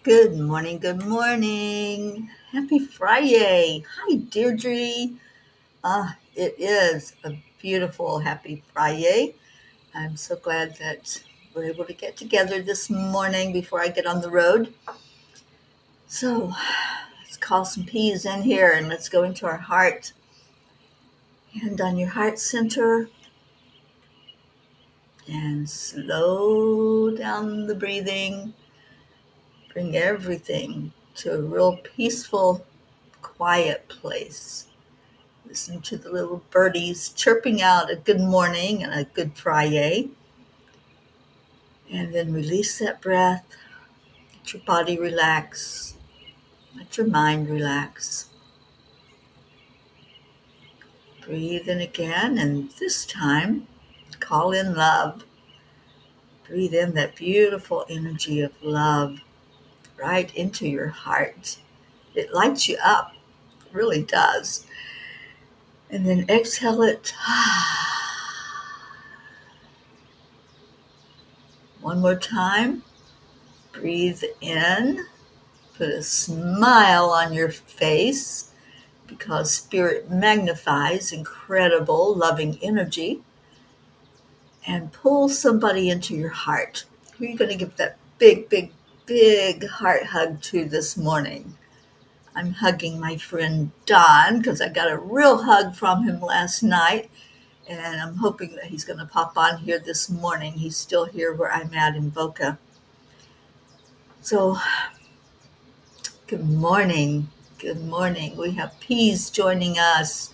Good morning, good morning. Happy Friday. Hi, Deirdre. It is a beautiful happy Friday. I'm so glad that we're able to get together this morning before I get on the road. So let's call some peas in here and let's go into our heart. Hand on your heart center and slow down the breathing. Bring everything to a real peaceful, quiet place. Listen to the little birdies chirping out a good morning and a good Friday. And then release that breath. Let your body relax. Let your mind relax. Breathe in again, and this time, call in love. Breathe in that beautiful energy of love right into your heart. It lights you up, it really does. And then exhale it. One more time. Breathe in. Put a smile on your face because spirit magnifies incredible loving energy, and pull somebody into your heart. Who are you going to give that big, big, big heart hug to this morning? I'm hugging my friend Don because I got a real hug from him last night, and I'm hoping that he's going to pop on here this morning. He's still here where I'm at in Boca. So good morning. Good morning. We have Peas joining us.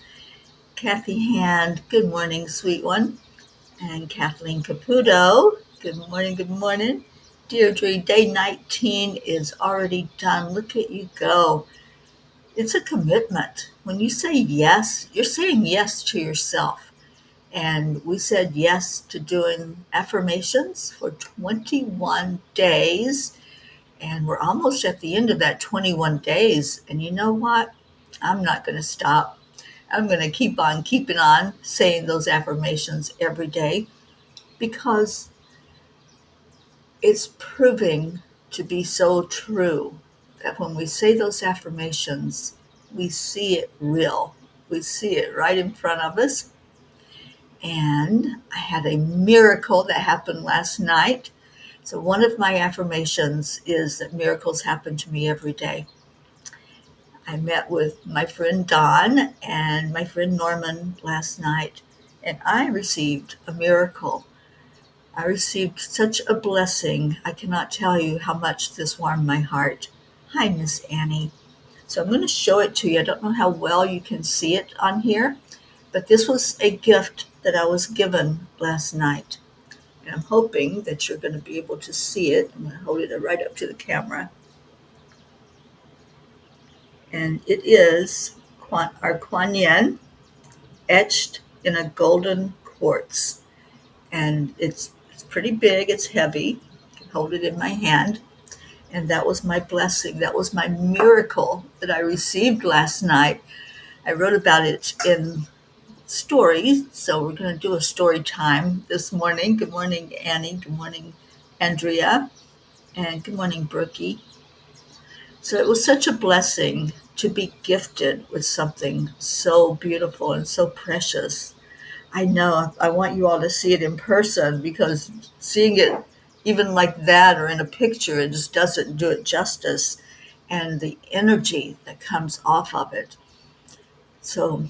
Kathy Hand, good morning, sweet one. And Kathleen Caputo, good morning, good morning. Deirdre, day 19 is already done. Look at you go. It's a commitment. When you say yes, you're saying yes to yourself. And we said yes to doing affirmations for 21 days. And we're almost at the end of that 21 days. And you know what? I'm not going to stop. I'm going to keep on keeping on saying those affirmations every day because it's proving to be so true that when we say those affirmations, we see it real. We see it right in front of us. And I had a miracle that happened last night. So one of my affirmations is that miracles happen to me every day. I met with my friend Don and my friend Norman last night, and I received a miracle. I received such a blessing. I cannot tell you how much this warmed my heart. Hi, Miss Annie. So I'm going to show it to you. I don't know how well you can see it on here, but this was a gift that I was given last night. And I'm hoping that you're going to be able to see it. I'm going to hold it right up to the camera. And it is our Kuan Yin etched in a golden quartz. And it's pretty big, it's heavy. I can hold it in my hand. And that was my blessing. That was my miracle that I received last night. I wrote about it in stories, so we're going to do a story time this morning. Good morning, Annie. Good morning, Andrea. And good morning, Brookie. So it was such a blessing to be gifted with something so beautiful and so precious. I know I want you all to see it in person because seeing it even like that or in a picture, it just doesn't do it justice. And the energy that comes off of it. So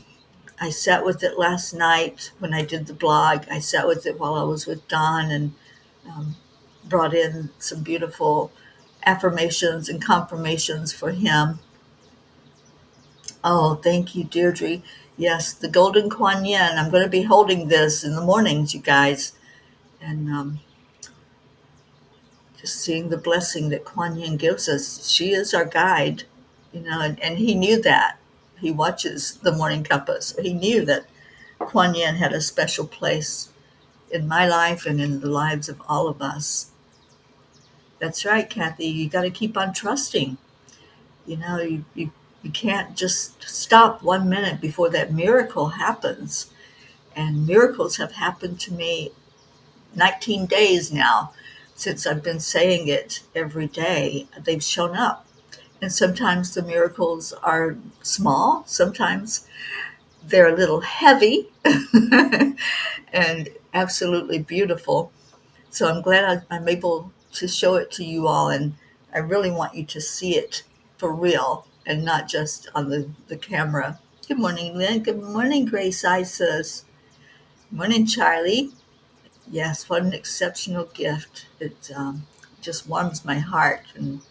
I sat with it last night when I did the blog. I sat with it while I was with Don and brought in some beautiful affirmations and confirmations for him. Oh, thank you, Deirdre. Yes, the Golden Kuan Yin. I'm going to be holding this in the mornings, you guys. And just seeing the blessing that Kuan Yin gives us. She is our guide, and he knew that. He watches the Morning Cuppa, so he knew that Kuan Yin had a special place in my life and in the lives of all of us. That's right, Kathy. You got to keep on trusting. You can't just stop 1 minute before that miracle happens. And miracles have happened to me 19 days now. since I've been saying it every day, they've shown up. And sometimes the miracles are small, sometimes they're a little heavy and absolutely beautiful. So I'm glad I'm able to show it to you all, and I really want you to see it for real and not just on the camera. Good morning, Lynn. Good morning, Grace Isis. Morning, Charlie. Yes, what an exceptional gift. It just warms my heart, and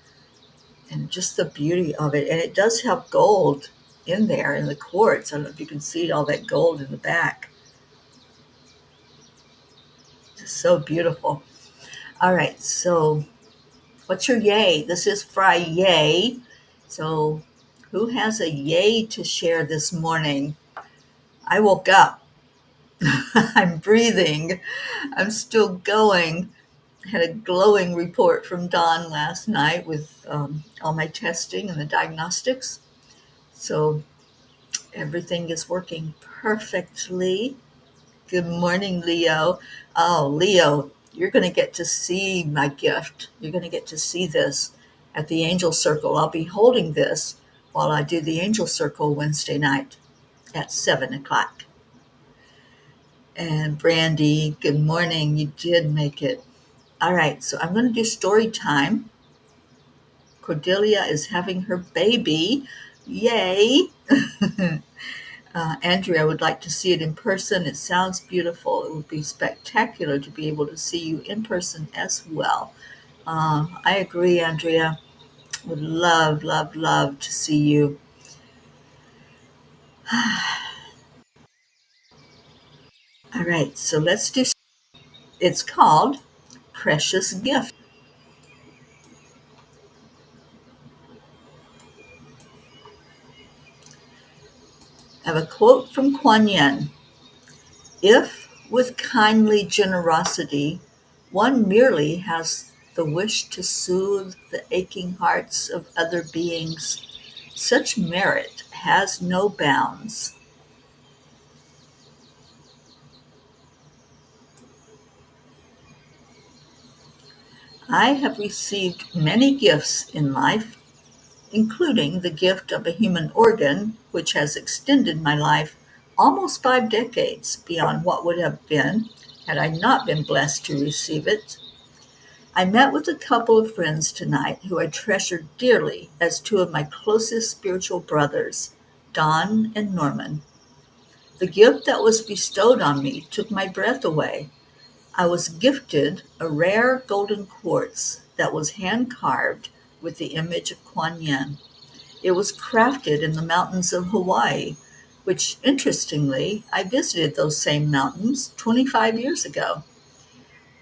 just the beauty of it. And it does have gold in there in the quartz. I don't know if you can see all that gold in the back. Just so beautiful. All right, so what's your yay? This is Friday. So who has a yay to share this morning? I woke up. I'm breathing. I'm still going. I had a glowing report from Dawn last night with all my testing and the diagnostics. So everything is working perfectly. Good morning, Leo. Oh, Leo, you're going to get to see my gift. You're going to get to see this at the Angel Circle. I'll be holding this while I do the Angel Circle Wednesday night at 7 o'clock. And Brandy, good morning. You did make it. All right, so I'm going to do story time. Cordelia is having her baby. Yay! Andrea, I would like to see it in person. It sounds beautiful. It would be spectacular to be able to see you in person as well. I agree, Andrea. Would love, love, love to see you. All right, so let's do. It's called Precious Gift. I have a quote from Kuan Yin. If, with kindly generosity, one merely has the wish to soothe the aching hearts of other beings, such merit has no bounds. I have received many gifts in life, including the gift of a human organ, which has extended my life almost 5 decades beyond what would have been had I not been blessed to receive it. I met with a couple of friends tonight who I treasure dearly as two of my closest spiritual brothers, Don and Norman. The gift that was bestowed on me took my breath away. I was gifted a rare golden quartz that was hand carved with the image of Kuan Yin. It was crafted in the mountains of Hawaii, which, interestingly, I visited those same mountains 25 years ago.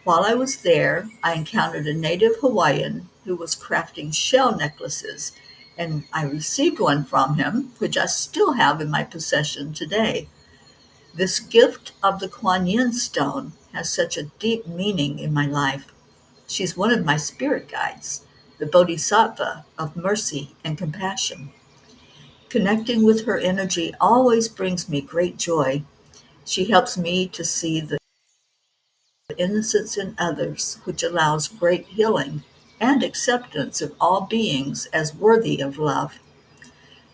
While I was there, I encountered a native Hawaiian who was crafting shell necklaces, and I received one from him, which I still have in my possession today. This gift of the Kuan Yin stone has such a deep meaning in my life. She's one of my spirit guides, the Bodhisattva of mercy and compassion. Connecting with her energy always brings me great joy. She helps me to see the innocence in others, which allows great healing and acceptance of all beings as worthy of love.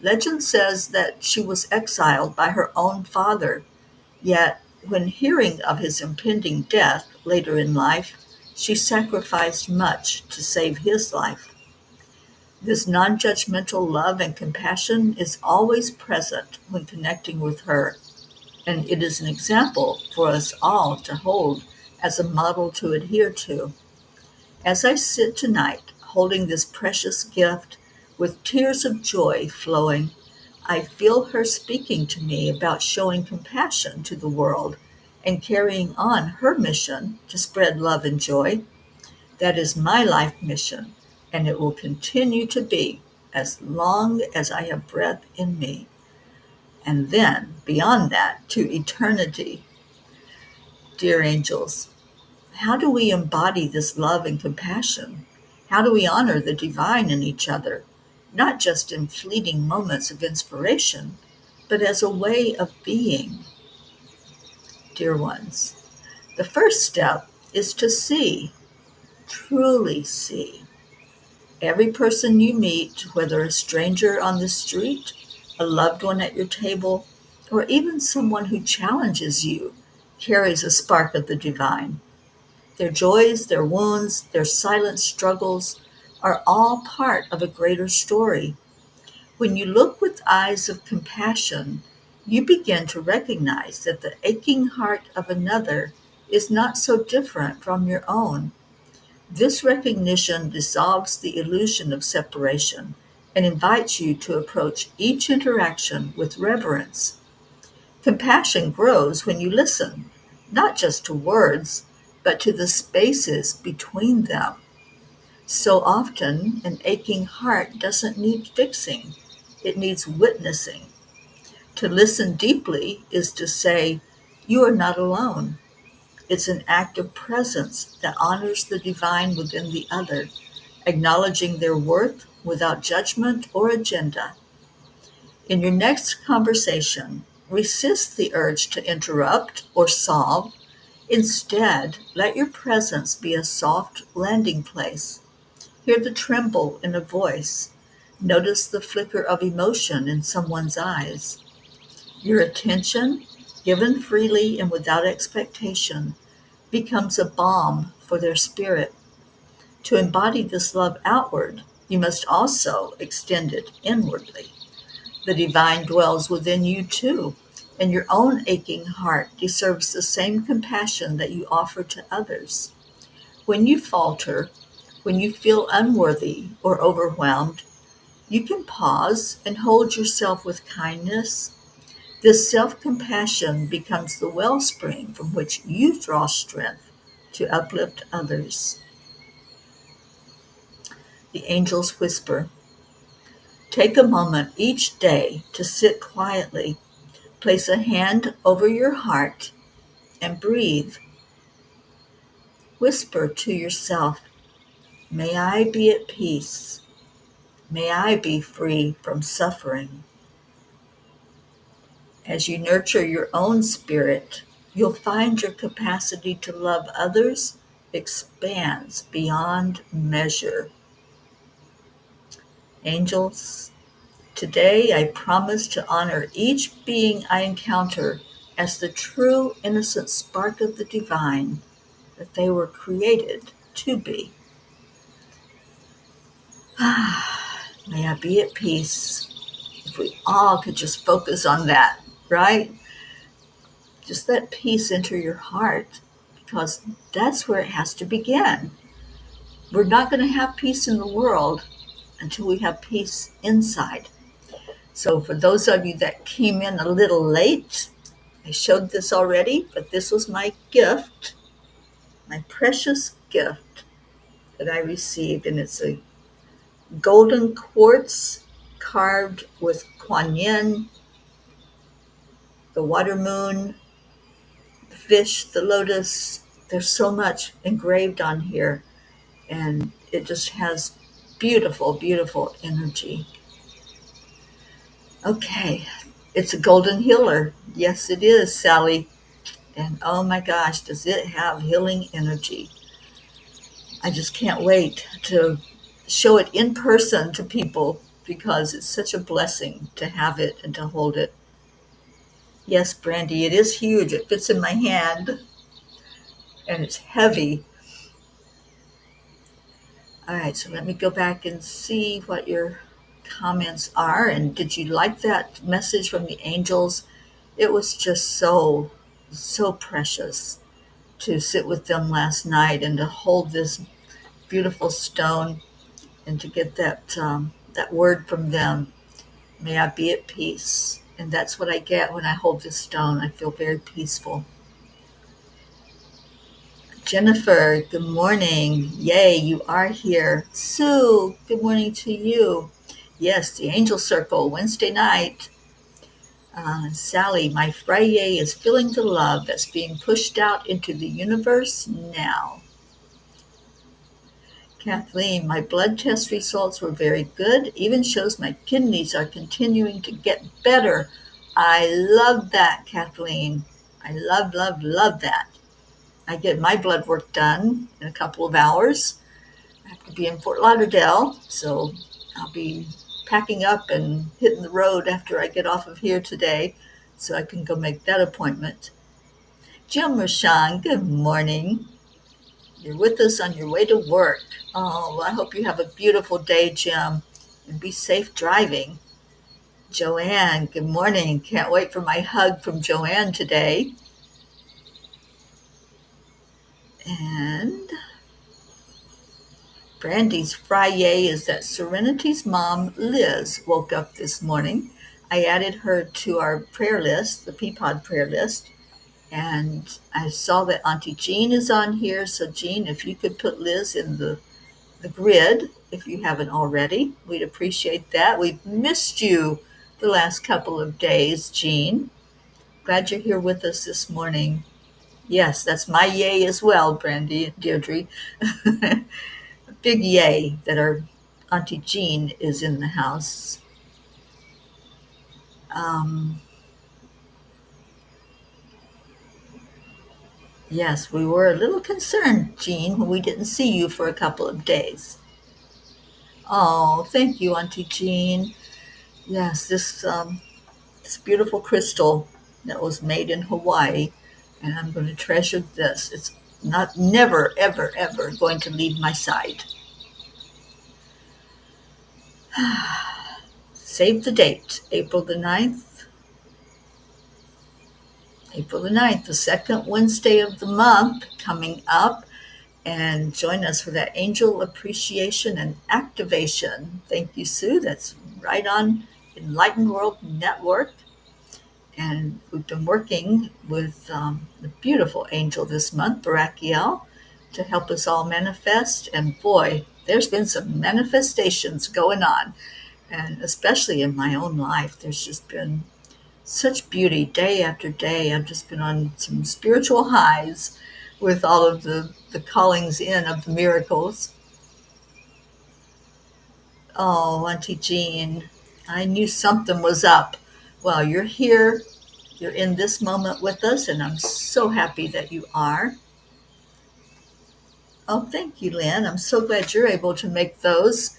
Legend says that she was exiled by her own father, yet, when hearing of his impending death later in life, she sacrificed much to save his life. This non judgmental love and compassion is always present when connecting with her, and it is an example for us all to hold as a model to adhere to. As I sit tonight holding this precious gift with tears of joy flowing, I feel her speaking to me about showing compassion to the world and carrying on her mission to spread love and joy. That is my life mission, and it will continue to be as long as I have breath in me. And then, beyond that, to eternity. Dear angels, how do we embody this love and compassion? How do we honor the divine in each other, not just in fleeting moments of inspiration, but as a way of being? Dear ones, the first step is to see. truly see. Every person you meet, whether a stranger on the street, a loved one at your table, or even someone who challenges you, carries a spark of the divine. Their joys, their wounds, their silent struggles are all part of a greater story. When you look with eyes of compassion, you begin to recognize that the aching heart of another is not so different from your own. This recognition dissolves the illusion of separation and invites you to approach each interaction with reverence. Compassion grows when you listen, not just to words, but to the spaces between them. So often, an aching heart doesn't need fixing, it needs witnessing. To listen deeply is to say, "You are not alone." It's an act of presence that honors the divine within the other, acknowledging their worth without judgment or agenda. In your next conversation, resist the urge to interrupt or solve. Instead, let your presence be a soft landing place. Hear the tremble in a voice. Notice the flicker of emotion in someone's eyes. Your attention, given freely and without expectation, becomes a balm for their spirit. To embody this love outward, you must also extend it inwardly. The divine dwells within you too, and your own aching heart deserves the same compassion that you offer to others. When you falter, when you feel unworthy or overwhelmed, you can pause and hold yourself with kindness. This self-compassion becomes the wellspring from which you draw strength to uplift others. The angels whisper. Take a moment each day to sit quietly, place a hand over your heart, and breathe. Whisper to yourself, "May I be at peace. May I be free from suffering." As you nurture your own spirit, you'll find your capacity to love others expands beyond measure. Angels, today I promise to honor each being I encounter as the true innocent spark of the divine that they were created to be. May I be at peace. If we all could just focus on that, right? Just let peace enter your heart, because that's where it has to begin. We're not going to have peace in the world until we have peace inside. So for those of you that came in a little late, I showed this already, but this was my gift, my precious gift that I received, and it's a golden quartz carved with Kuan Yin, the water moon, the fish, the lotus. There's so much engraved on here, and it just has beautiful, beautiful energy. Okay, it's a golden healer. Yes, it is, Sally. And oh my gosh, does it have healing energy. I just can't wait to show it in person to people because it's such a blessing to have it and to hold it. Yes, Brandy, it is huge. It fits in my hand and it's heavy. All right, so let me go back and see what your comments are. And did you like that message from the angels? It was just so, so precious to sit with them last night and to hold this beautiful stone and to get that word from them. May I be at peace. And that's what I get when I hold this stone. I feel very peaceful. Jennifer, good morning. Yay, you are here. Sue, good morning to you. Yes, the Angel Circle, Wednesday night. Sally, my Friday is feeling the love that's being pushed out into the universe now. Kathleen, my blood test results were very good. Even shows my kidneys are continuing to get better. I love that, Kathleen. I love, love, love that. I get my blood work done in a couple of hours. I have to be in Fort Lauderdale, so I'll be packing up and hitting the road after I get off of here today so I can go make that appointment. Jim Rashan, good morning. You're with us on your way to work. Oh, well, I hope you have a beautiful day, Jim, and be safe driving. Joanne, good morning. Can't wait for my hug from Joanne today. And Brandy's Friday is that Serenity's mom, Liz, woke up this morning. I added her to our prayer list, the Peapod prayer list, and I saw that Auntie Jean is on here. So, Jean, if you could put Liz in the grid, if you haven't already, we'd appreciate that. We've missed you the last couple of days, Jean. Glad you're here with us this morning. Yes, that's my yay as well, Brandy and Deirdre. Big yay that our Auntie Jean is in the house. Yes, we were a little concerned, Jean, when we didn't see you for a couple of days. Oh, thank you, Auntie Jean. Yes, this beautiful crystal that was made in Hawaii, and I'm going to treasure this. It's not never, ever, ever going to leave my side. Save the date, April the 9th. April the 9th, the second Wednesday of the month coming up. And join us for that angel appreciation and activation. Thank you, Sue. That's right on Enlightened World Network. And we've been working with the beautiful angel this month, Barakiel, to help us all manifest. And boy, there's been some manifestations going on. And especially in my own life, there's just been such beauty day after day. I've just been on some spiritual highs with all of the callings in of the miracles. Oh, Auntie Jean, I knew something was up. Well, you're here. You're in this moment with us, and I'm so happy that you are. Oh, thank you, Lynn. I'm so glad you're able to make those.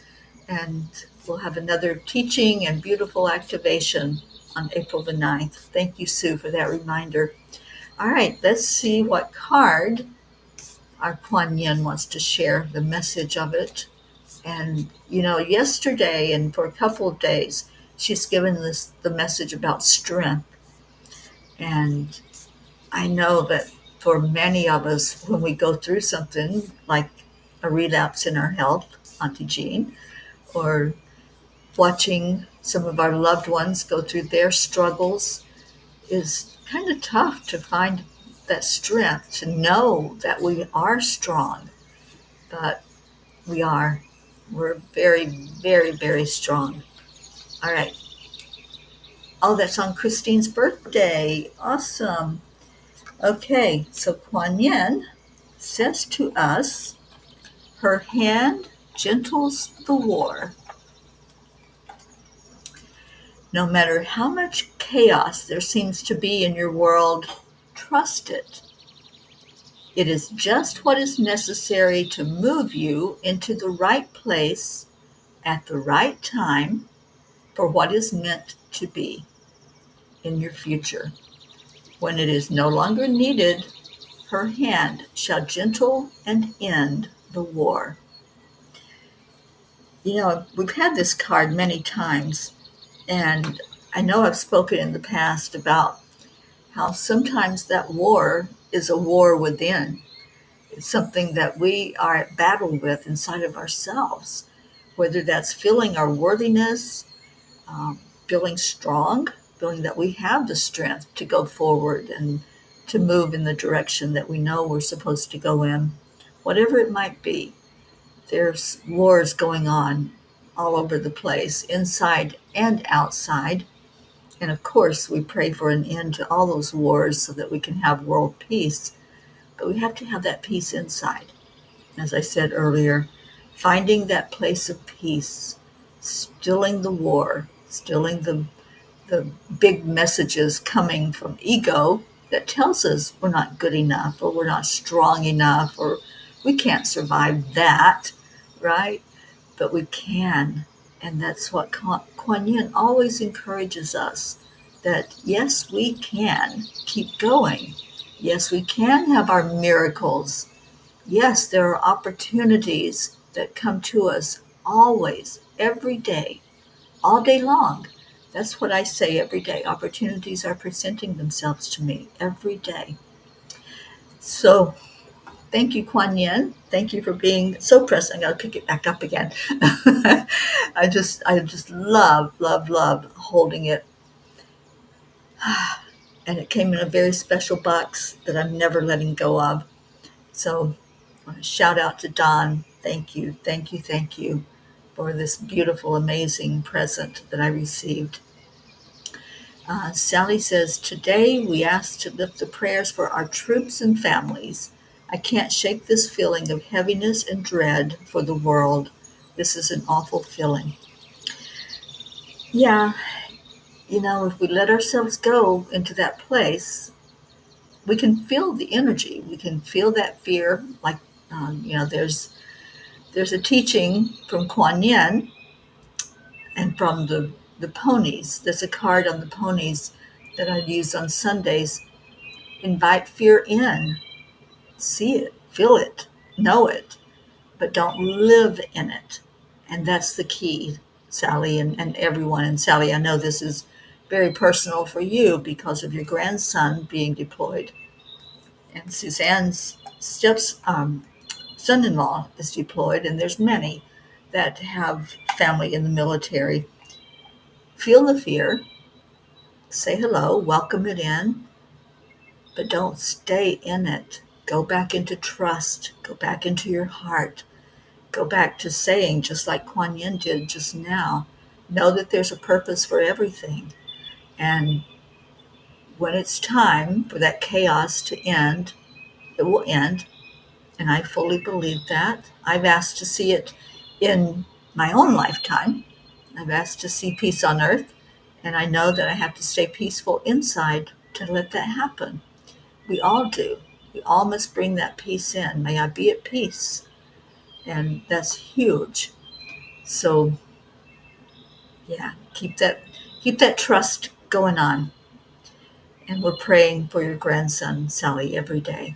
And we'll have another teaching and beautiful activation on April the 9th. Thank you, Sue, for that reminder. All right, let's see what card our Kuan Yin wants to share, the message of it. And, yesterday and for a couple of days, she's given us the message about strength. And I know that for many of us, when we go through something like a relapse in our health, Auntie Jean, or watching some of our loved ones go through their struggles, is kind of tough to find that strength, to know that we are strong. But we are. We're very, very, very strong. All right. Oh, that's on Christine's birthday. Awesome. Okay, so Kuan Yin says to us, her hand gentles the war. No matter how much chaos there seems to be in your world, trust it. It is just what is necessary to move you into the right place at the right time for what is meant to be in your future. When it is no longer needed, her hand shall gentle and end the war. We've had this card many times, and I know I've spoken in the past about how sometimes that war is a war within. It's something that we are at battle with inside of ourselves, whether that's feeling our worthiness, feeling strong, feeling that we have the strength to go forward and to move in the direction that we know we're supposed to go in. Whatever it might be, there's wars going on all over the place, inside and outside. And of course, we pray for an end to all those wars so that we can have world peace. But we have to have that peace inside. As I said earlier, finding that place of peace, stilling the war, stilling the big messages coming from ego that tells us we're not good enough or we're not strong enough or we can't survive that. right? But we can. And that's what Kuan Yin always encourages us, that yes, we can keep going. Yes, we can have our miracles. Yes, there are opportunities that come to us always, every day, all day long. That's what I say every day. Opportunities are presenting themselves to me every day. So thank you, Kuan Yin. Thank you for being so present. I got to pick it back up again. I just love, love, love holding it. And it came in a very special box that I'm never letting go of. So I want to shout out to Don. Thank you, thank you, thank you for this beautiful, amazing present that I received. Sally says, today we ask to lift the prayers for our troops and families. I can't shake this feeling of heaviness and dread for the world. This is an awful feeling. Yeah, if we let ourselves go into that place, we can feel the energy. We can feel that fear. Like, there's a teaching from Kuan Yin and from the ponies. There's a card on the ponies that I use on Sundays. Invite fear in. See it, feel it, know it, but don't live in it. And that's the key, Sally, and everyone. And Sally, I know this is very personal for you because of your grandson being deployed. And Suzanne's son-in-law is deployed, and there's many that have family in the military. Feel the fear, say hello, welcome it in, but don't stay in it. Go back into trust, go back into your heart, go back to saying, just like Kuan Yin did just now, know that there's a purpose for everything. And when it's time for that chaos to end, it will end. And I fully believe that. I've asked to see it in my own lifetime. I've asked to see peace on earth. And I know that I have to stay peaceful inside to let that happen. We all do. We all must bring that peace in. May I be at peace. And that's huge. So yeah, keep that trust going on. And we're praying for your grandson, Sally, every day.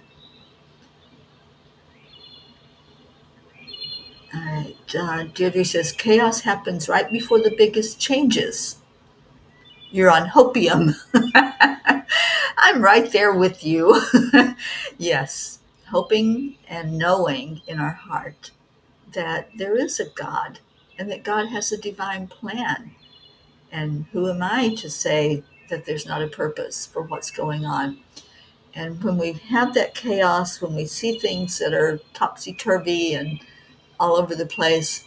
All right. Deirdre says, chaos happens right before the biggest changes. You're on hopium. I'm right there with you. Yes, hoping and knowing in our heart that there is a God and that God has a divine plan. And who am I to say that there's not a purpose for what's going on? And when we have that chaos, when we see things that are topsy-turvy and all over the place,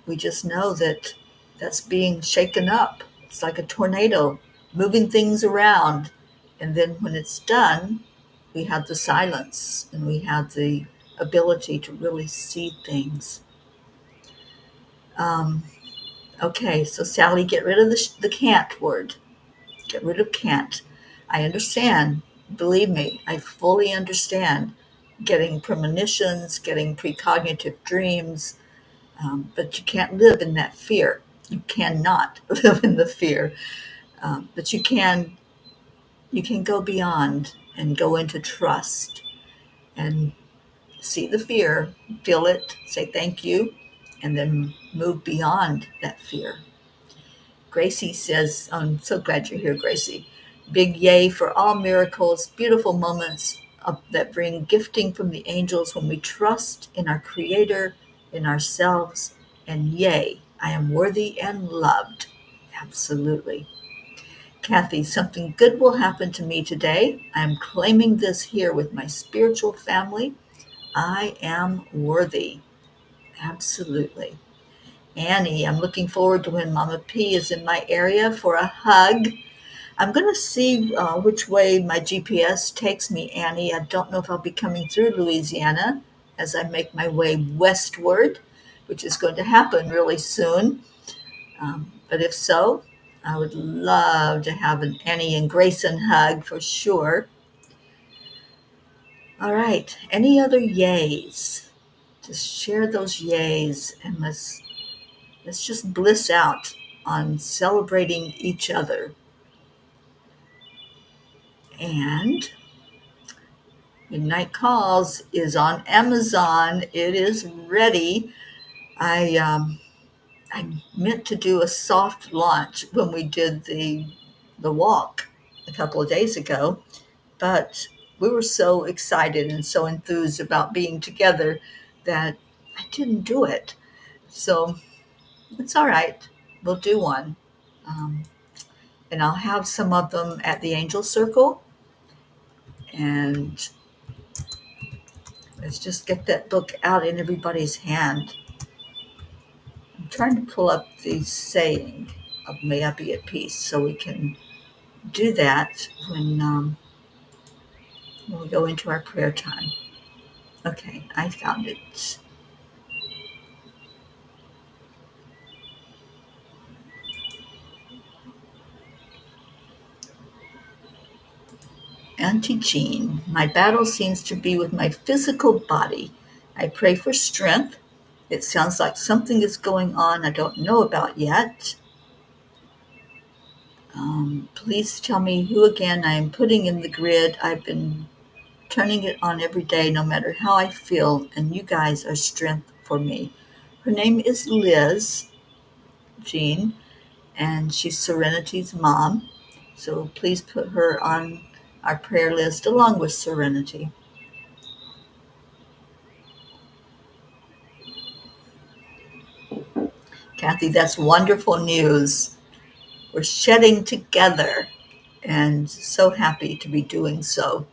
we just know that that's being shaken up. It's like a tornado moving things around. And then when it's done, we have the silence and we have the ability to really see things. Okay, so Sally, get rid of the can't word. Get rid of can't. I understand. Believe me, I fully understand getting premonitions, getting precognitive dreams, but you can't live in that fear. You cannot live in the fear, but you can go beyond and go into trust and see the fear, feel it, say thank you, and then move beyond that fear. Gracie says, I'm so glad you're here, Gracie. Big yay for all miracles, beautiful moments that bring gifting from the angels when we trust in our Creator, in ourselves, and yay, I am worthy and loved. Absolutely. Kathy, something good will happen to me today. I am claiming this here with my spiritual family. I am worthy. Absolutely. Annie, I'm looking forward to when Mama P is in my area for a hug. I'm going to see which way my GPS takes me, Annie. I don't know if I'll be coming through Louisiana as I make my way westward, which is going to happen really soon. But if so, I would love to have an Annie and Grayson hug for sure. All right. Any other yays Just share those yays, and let's just bliss out on celebrating each other. And Midnight Calls is on Amazon. It is ready. I meant to do a soft launch when we did the walk a couple of days ago, but we were so excited and so enthused about being together that I didn't do it. So it's all right. We'll do one. Um, and I'll have some of them at the Angel Circle. And let's just get that book out in everybody's hand. I'm trying to pull up the saying of May I Be at Peace so we can do that when we go into our prayer time. Okay, I found it. Auntie Jean, my battle seems to be with my physical body. I pray for strength. It sounds like something is going on I don't know about yet. Please tell me who again I am putting in the grid. I've been turning it on every day, no matter how I feel, and you guys are strength for me. Her name is Liz Jean, and she's Serenity's mom. So please put her on our prayer list along with Serenity. Kathy, that's wonderful news. We're shedding together, and so happy to be doing so.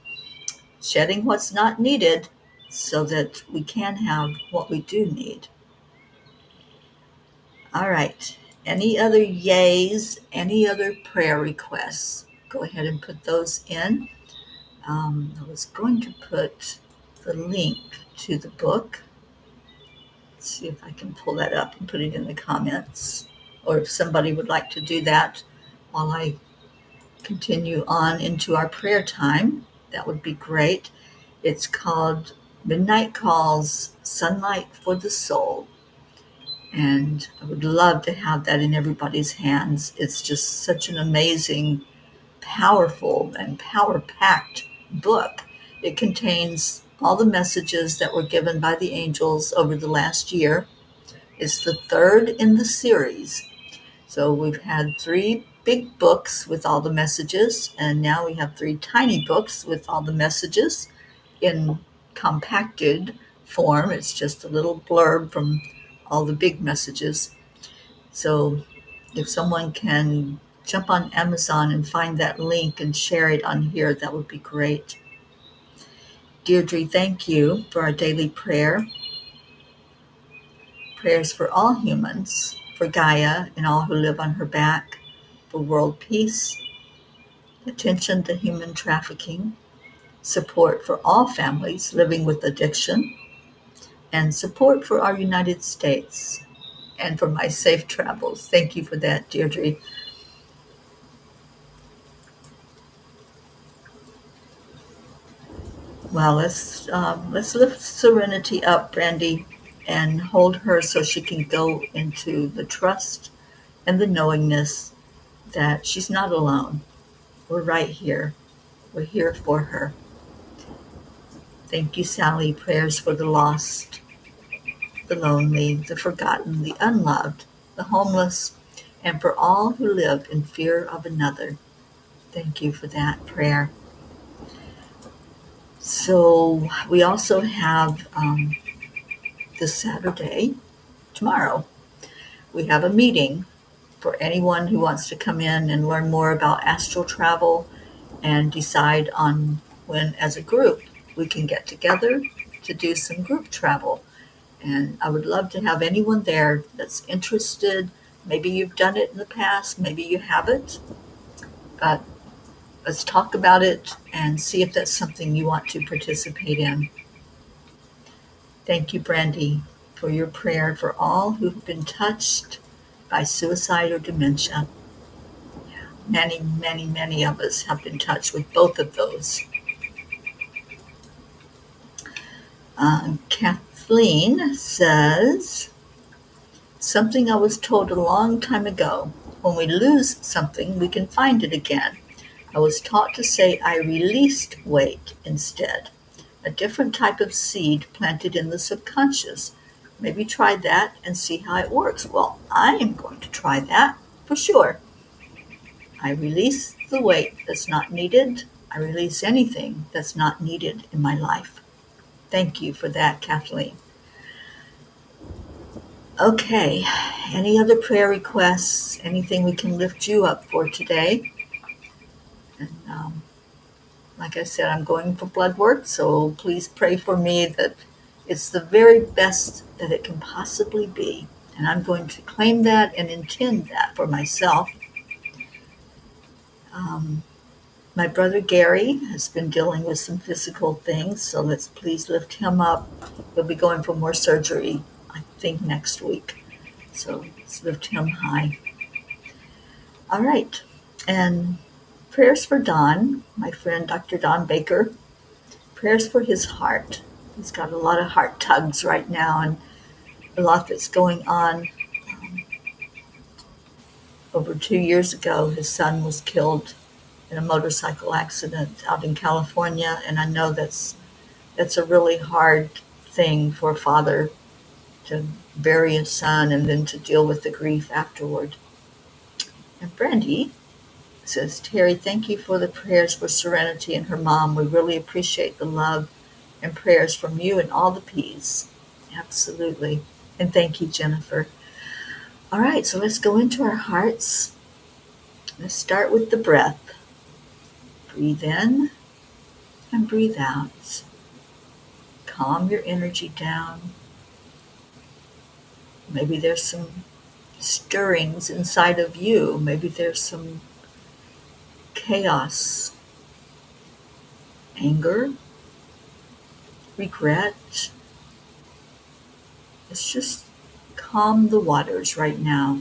Shedding what's not needed so that we can have what we do need. All right. Any other yays? Any other prayer requests? Go ahead and put those in. I was going to put the link to the book. Let's see if I can pull that up and put it in the comments. Or if somebody would like to do that while I continue on into our prayer time, that would be great. It's called Midnight Calls, Sunlight for the Soul. And I would love to have that in everybody's hands. It's just such an amazing, powerful, and power-packed book. It contains all the messages that were given by the angels over the last year. It's the third in the series. So we've had 3 big books with all the messages, and now we have 3 tiny books with all the messages in compacted form. It's just a little blurb from all the big messages. So if someone can jump on Amazon and find that link and share it on here, that would be great. Deirdre, thank you for our daily prayer. Prayers for all humans, for Gaia and all who live on her back, for world peace, attention to human trafficking, support for all families living with addiction, and support for our United States, and for my safe travels. Thank you for that, Deirdre. Well, let's lift Serenity up, Brandy, and hold her so she can go into the trust and the knowingness that she's not alone. We're right here. We're here for her. Thank you, Sally. Prayers for the lost, the lonely, the forgotten, the unloved, the homeless, and for all who live in fear of another. Thank you for that prayer. So we also have this Saturday, tomorrow, we have a meeting for anyone who wants to come in and learn more about astral travel and decide on when, as a group, we can get together to do some group travel. And I would love to have anyone there that's interested. Maybe you've done it in the past, maybe you haven't, but let's talk about it and see if that's something you want to participate in. Thank you, Brandy, for your prayer for all who've been touched by suicide or dementia. Many, many, many of us have been touched with both of those. Kathleen says, something I was told a long time ago. When we lose something, we can find it again. I was taught to say I released weight instead. A different type of seed planted in the subconscious. Maybe try that and see how it works. Well, I am going to try that for sure. I release the weight that's not needed. I release anything that's not needed in my life. Thank you for that, Kathleen. Okay, any other prayer requests? Anything we can lift you up for today? And like I said, I'm going for blood work, so please pray for me that it's the very best that it can possibly be. And I'm going to claim that and intend that for myself. Um, my brother Gary has been dealing with some physical things, so let's please lift him up. He'll be going for more surgery, I think, next week. So let's lift him high. All right. And prayers for Don, my friend Dr. Don Baker. Prayers for his heart. He's got a lot of heart tugs right now and a lot that's going on. Over 2 years ago, his son was killed in a motorcycle accident out in California, and I know that's a really hard thing for a father to bury his son and then to deal with the grief afterward. And Brandy says, Teri, thank you for the prayers for Serenity and her mom. We really appreciate the love and prayers from you and all the P's. Absolutely. And thank you, Jennifer. All right, so let's go into our hearts. Let's start with the breath. Breathe in and breathe out. Calm your energy down. Maybe there's some stirrings inside of you. Maybe there's some chaos, anger, regret. Let's just calm the waters right now.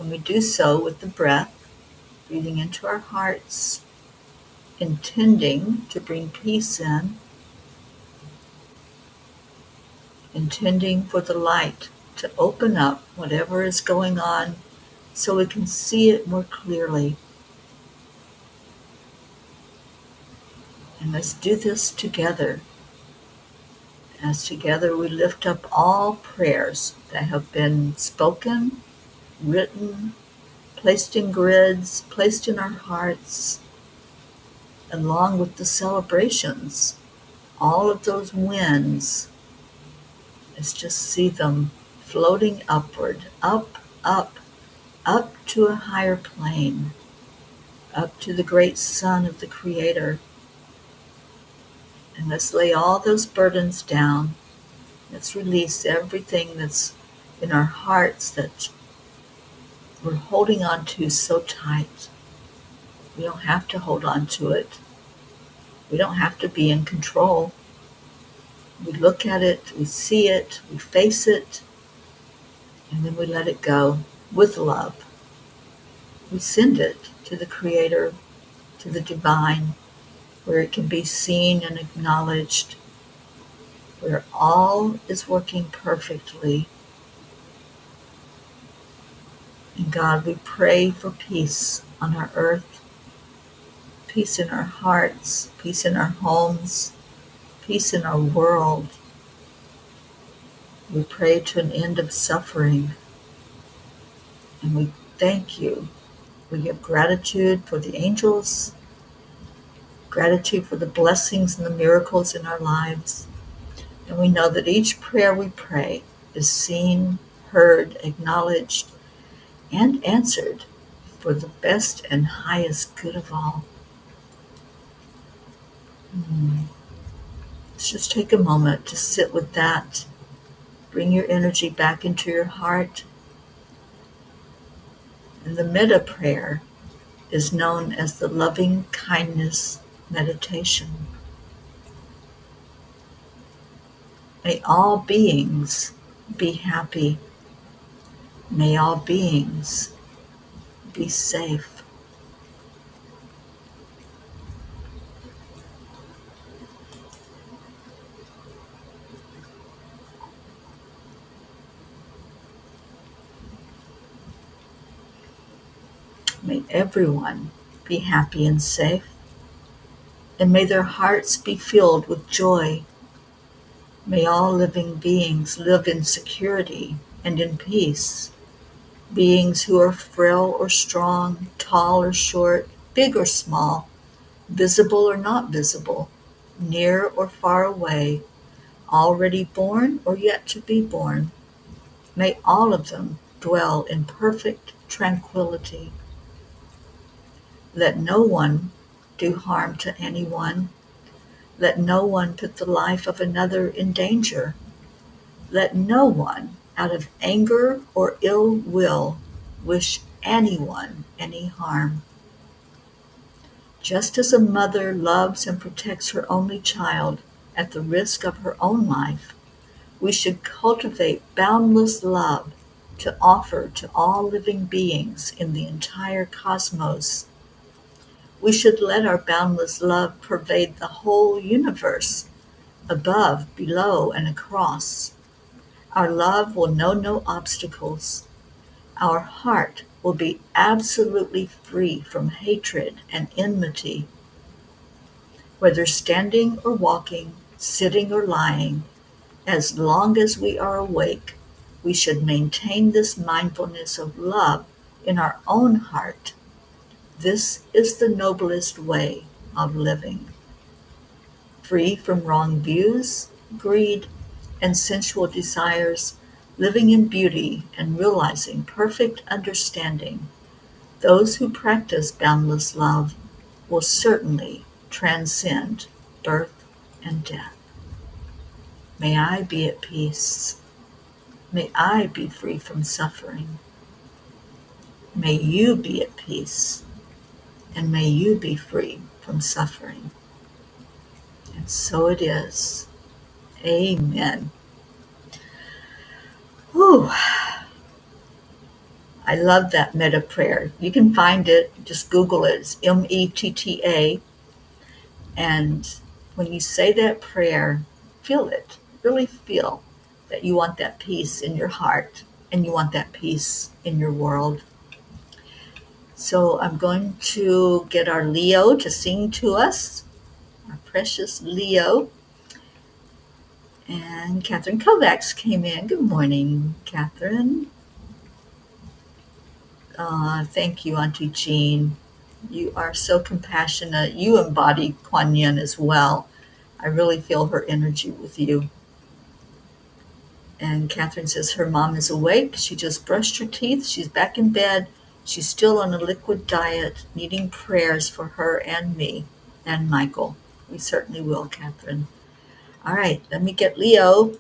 And we do so with the breath, breathing into our hearts, intending to bring peace in, intending for the light to open up whatever is going on so we can see it more clearly. And let's do this together. As together we lift up all prayers that have been spoken, written, placed in grids, placed in our hearts, along with the celebrations, all of those winds. Let's just see them floating upward, up, up, up to a higher plane, up to the great sun of the Creator. And let's lay all those burdens down. Let's release everything that's in our hearts that we're holding on to so tight. We don't have to hold on to it. We don't have to be in control. We look at it, we see it, we face it, and then we let it go with love. We send it to the Creator, to the Divine, where it can be seen and acknowledged, where all is working perfectly. And God, we pray for peace on our earth, peace in our hearts, peace in our homes, peace in our world. We pray to an end of suffering. And we thank you. We give gratitude for the angels, gratitude for the blessings and the miracles in our lives. And we know that each prayer we pray is seen, heard, acknowledged, and answered for the best and highest good of all. Let's just take a moment to sit with that. Bring your energy back into your heart. And the metta prayer is known as the loving kindness meditation. May all beings be happy. May all beings be safe. May everyone be happy and safe, and may their hearts be filled with joy. May all living beings live in security and in peace. Beings who are frail or strong, tall or short, big or small, visible or not visible, near or far away, already born or yet to be born. May all of them dwell in perfect tranquility. Let no one do harm to anyone. Let no one put the life of another in danger. Let no one, out of anger or ill will, wish anyone any harm. Just as a mother loves and protects her only child at the risk of her own life, we should cultivate boundless love to offer to all living beings in the entire cosmos. We should let our boundless love pervade the whole universe, above, below, and across. Our love will know no obstacles. Our heart will be absolutely free from hatred and enmity. Whether standing or walking, sitting or lying, as long as we are awake, we should maintain this mindfulness of love in our own heart. This is the noblest way of living. Free from wrong views, greed, and sensual desires, living in beauty and realizing perfect understanding, those who practice boundless love will certainly transcend birth and death. May I be at peace. May I be free from suffering. May you be at peace, and may you be free from suffering. And so it is. Amen. Whew. I love that metta prayer. You can find it, just Google it. It's METTA. And when you say that prayer, feel it. Really feel that you want that peace in your heart and you want that peace in your world. So I'm going to get our Leo to sing to us, our precious Leo. And Catherine Kovacs came in. Good morning, Catherine. Thank you, Auntie Jean. You are so compassionate. You embody Kuan Yin as well. I really feel her energy with you. And Catherine says her mom is awake. She just brushed her teeth. She's back in bed. She's still on a liquid diet, needing prayers for her and me and Michael. We certainly will, Catherine. All right, let me get Leo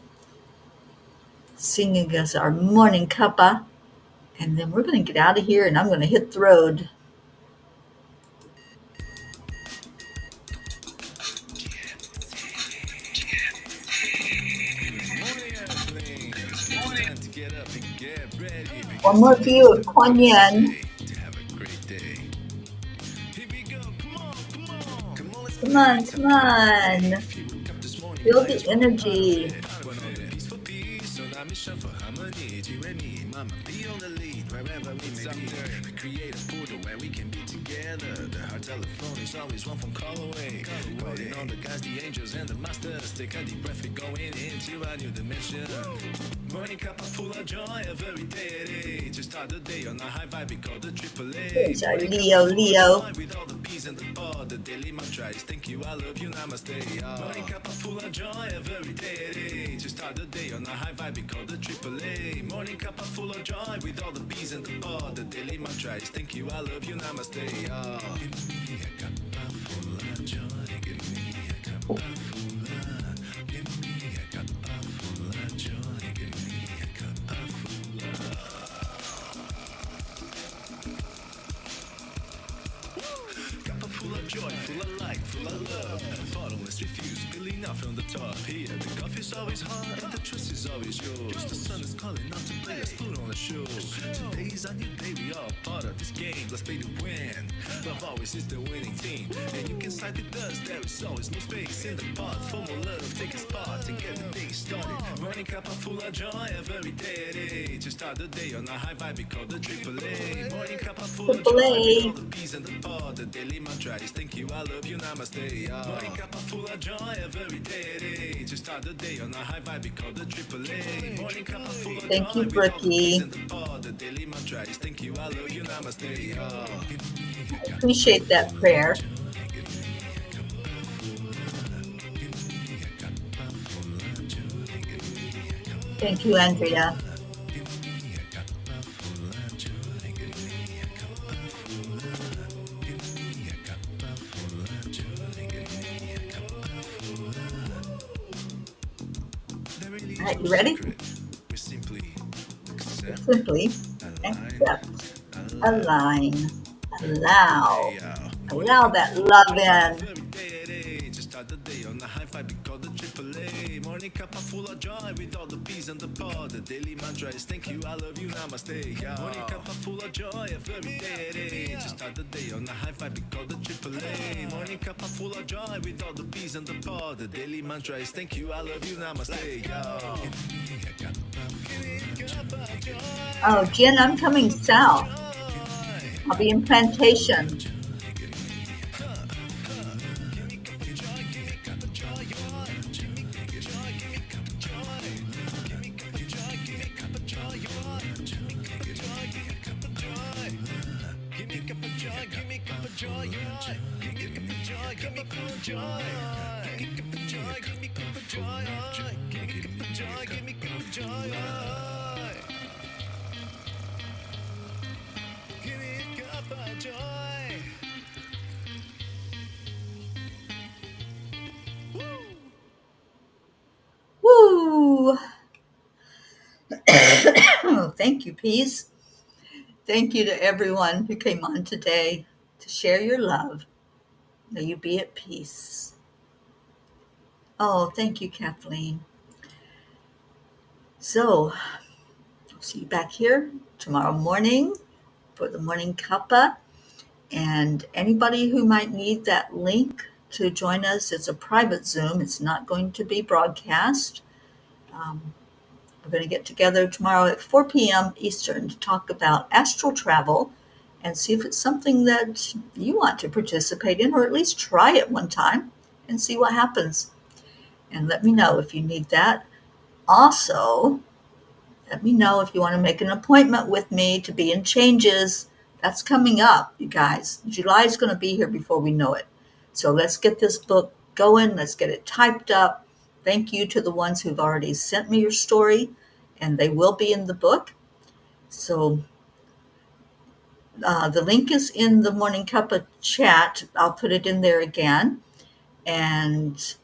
singing us our morning cuppa. And then we're going to get out of here and I'm going to hit the road. One more view of Kuan Yin. Come on, come on. Feel the energy. Create a portal where we can be together. The heart telephone is always one phone call away. Calling on the guys, the angels, and the masters. Take a deep breath, we're going into a new dimension. Morning cuppa full of joy every day. Just start the day on a high vibe, we call the AAA. There's our Leo. With all the bees and the pod, the daily mantra is thank you, I love you, namaste. Morning cuppa full of joy every day. Just start the day on a high vibe, we call the AAA. Morning cuppa full of joy with all the bees and the pod, the daily mantra is thank you, I love you, namaste. Give me a cuppa full of joy. Give me a cuppa full of. Give me a cuppa full of joy. Give me a cuppa full of. Cuppa full of joy, full of light, full of love. Bottomless refuse, spilling out from the top here. The coffee's always hot and the trust is always yours. The sun is calling out to play, let's put on a show. Today's a new day, we all part of this game. Let's play to win. Love always is the winning team. And you can side with us, there is always no space in the pot. For more love, take a spot and get the day started. Morning cup full of joy every day. To start the day on a high vibe, we call the triple A. Morning cup full of Triple joy with all A. the peas and the pod. The daily mantra is thank you, I love you, namaste. Morning cup full of joy every day. To start the day on a high vibe, we call the triple A. Morning cup full of Thank joy you, with all the peas Brookie. and the pod. The daily mantra is thank you, I love you, namaste. Appreciate that prayer. Thank you, Andrea. All right, you ready? We simply accept, Simply accept, align, allow. Allow that love in. just start the day on the high five, we call the triple A. Morning cup full of joy with all the peas and the pod. The daily mantra is thank you, I love you, namaste. Morning cup full of joy every day. Just start the day on the high five, we call the triple A. Morning cup full of joy with all the peas and the pod. The daily mantra is thank you, I love you, namaste. Oh, Jen, I'm coming south. I'll be in Plantation. Woo! Thank you, Peace. Thank you to everyone who came on today to share your love. May you be at peace. Oh, thank you, Kathleen. So, I'll see you back here tomorrow morning for the Morning Cuppa. And anybody who might need that link to join us, it's a private Zoom. It's not going to be broadcast. We're going to get together tomorrow at 4 p.m. Eastern to talk about astral travel and see if it's something that you want to participate in, or at least try it one time and see what happens. And let me know if you need that. Also, let me know if you want to make an appointment with me to be in Changes. That's coming up, you guys. July is going to be here before we know it. So let's get this book going. Let's get it typed up. Thank you to the ones who've already sent me your story, and they will be in the book. So the link is in the Morning Cuppa chat. I'll put it in there again. And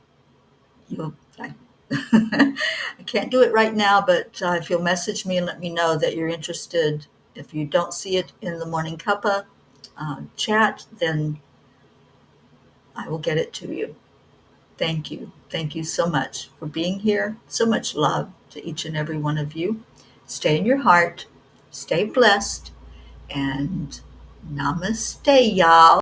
I can't do it right now, but if you'll message me and let me know that you're interested. If you don't see it in the Morning Cuppa chat, then I will get it to you. Thank you. Thank you so much for being here. So much love to each and every one of you. Stay in your heart. Stay blessed. And namaste, y'all.